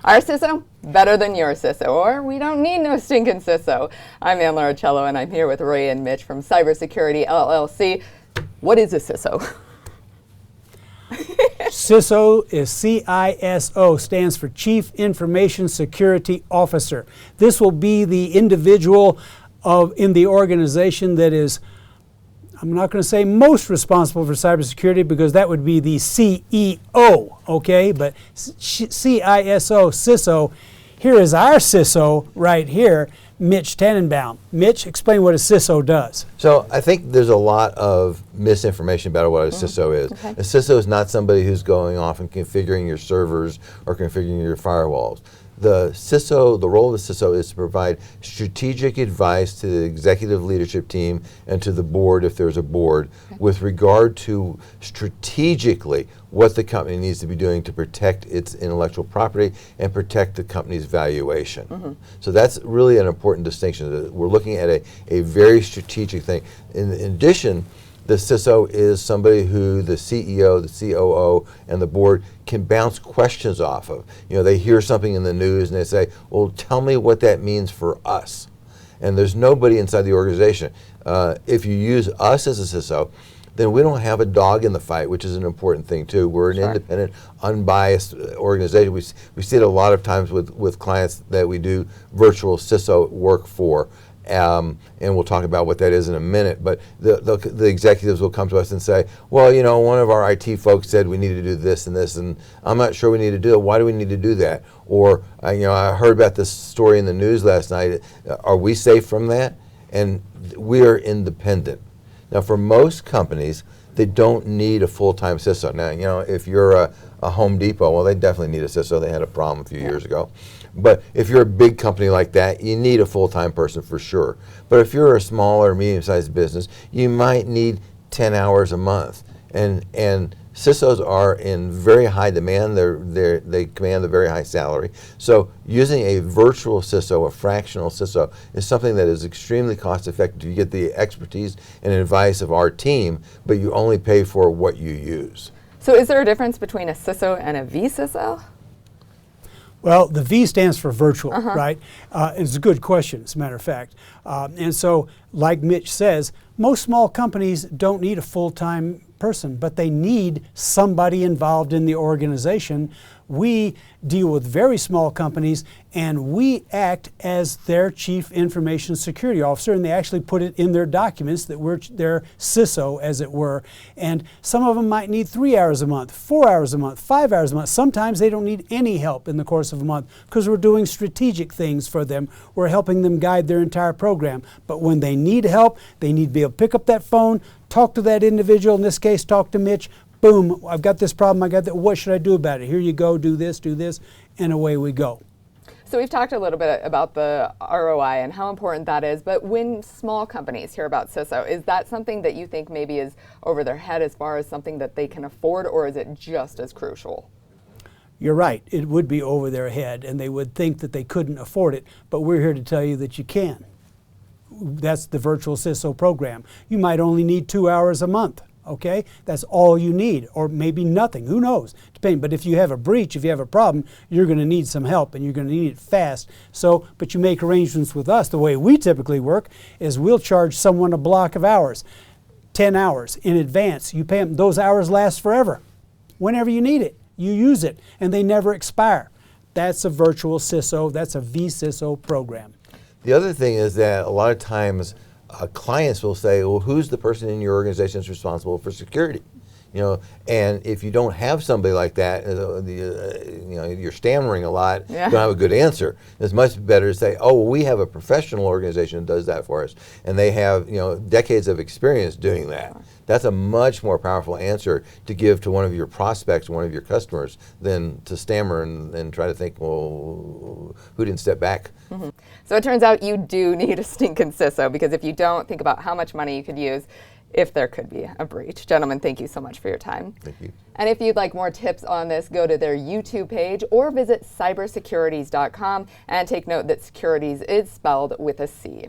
Our CISO, better than your CISO, or we don't need no stinking CISO. I'm Ann Laracello, and I'm here with Ray and Mitch from Cybersecurity, LLC. What is a CISO? CISO is CISO, stands for Chief Information Security Officer. This will be the individual in the organization that is, I'm not going to say most responsible for cybersecurity because that would be the CEO, okay? But CISO, CISO, here is our CISO right here, Mitch Tannenbaum. Mitch, explain what a CISO does. So I think there's a lot of misinformation about what a CISO is. Okay. A CISO is not somebody who's going off and configuring your servers or configuring your firewalls. The CISO, the role of the CISO is to provide strategic advice to the executive leadership team and to the board, if there's a board, with regard to strategically what the company needs to be doing to protect its intellectual property and protect the company's valuation. So that's really an important distinction. We're looking at a very strategic thing. In addition, the CISO is somebody who the CEO, the COO, and the board can bounce questions off of. You know, they hear something in the news and they say, well, tell me what that means for us. And there's nobody inside the organization. If you use us as a CISO, then we don't have a dog in the fight, which is an important thing too. We're an independent, unbiased organization. We see it a lot of times with clients that we do virtual CISO work for. And we'll talk about what that is in a minute, but the executives will come to us and say, well, you know, one of our IT folks said we need to do this and this, and I'm not sure we need to do it. Why do we need to do that? Or, you know, I heard about this story in the news last night. Are we safe from that? And we are independent. Now, for most companies, they don't need a full-time CISO. Now, you know, if you're a Home Depot, well, they definitely need a CISO. They had a problem a few years ago. But if you're a big company like that, you need a full-time person for sure. But if you're a small or medium-sized business, you might need 10 hours a month. And CISOs are in very high demand. They command a very high salary. So using a virtual CISO, a fractional CISO, is something that is extremely cost-effective. You get the expertise and advice of our team, but you only pay for what you use. So is there a difference between a CISO and a vCISO? Well, the V stands for virtual, right? It's a good question, as a matter of fact. And so, like Mitch says, most small companies don't need a full-time person, but they need somebody involved in the organization. We deal with very small companies, and we act as their Chief Information Security Officer, and they actually put it in their documents that we're their CISO, as it were. And some of them might need 3 hours a month, 4 hours a month, 5 hours a month. Sometimes they don't need any help in the course of a month because we're doing strategic things for them. We're helping them guide their entire program. But when they need help, they need to be able to pick up that phone, talk to that individual, in this case, talk to Mitch. Boom, I've got this problem, I got that, what should I do about it? Here you go, do this, and away we go. So we've talked a little bit about the ROI and how important that is, but when small companies hear about CISO, is that something that you think maybe is over their head as far as something that they can afford, or is it just as crucial? You're right, it would be over their head, and they would think that they couldn't afford it, but we're here to tell you that you can. That's the virtual CISO program. You might only need 2 hours a month. Okay, that's all you need, or maybe nothing, who knows, depending. But if you have a breach, if you have a problem, you're going to need some help, and you're going to need it fast. So, but you make arrangements with us. The way we typically work is we'll charge someone a block of hours, 10 hours in advance. You pay them, those hours last forever. Whenever you need it, you use it, and they never expire. That's a virtual CISO, that's a vCISO program. The other thing is that a lot of times clients will say, well, who's the person in your organization that's responsible for security? You know, and if you don't have somebody like that, you know, you're stammering a lot, you don't have a good answer. It's much better to say, oh, well, we have a professional organization that does that for us, and they have, you know, decades of experience doing that. That's a much more powerful answer to give to one of your prospects, one of your customers, than to stammer and try to think, well, who didn't step back? So it turns out you do need a stinking CISO, because if you don't, think about how much money you could use if there could be a breach. Gentlemen, thank you so much for your time. Thank you. And if you'd like more tips on this, go to their YouTube page or visit cybersecurities.com, and take note that securities is spelled with a C.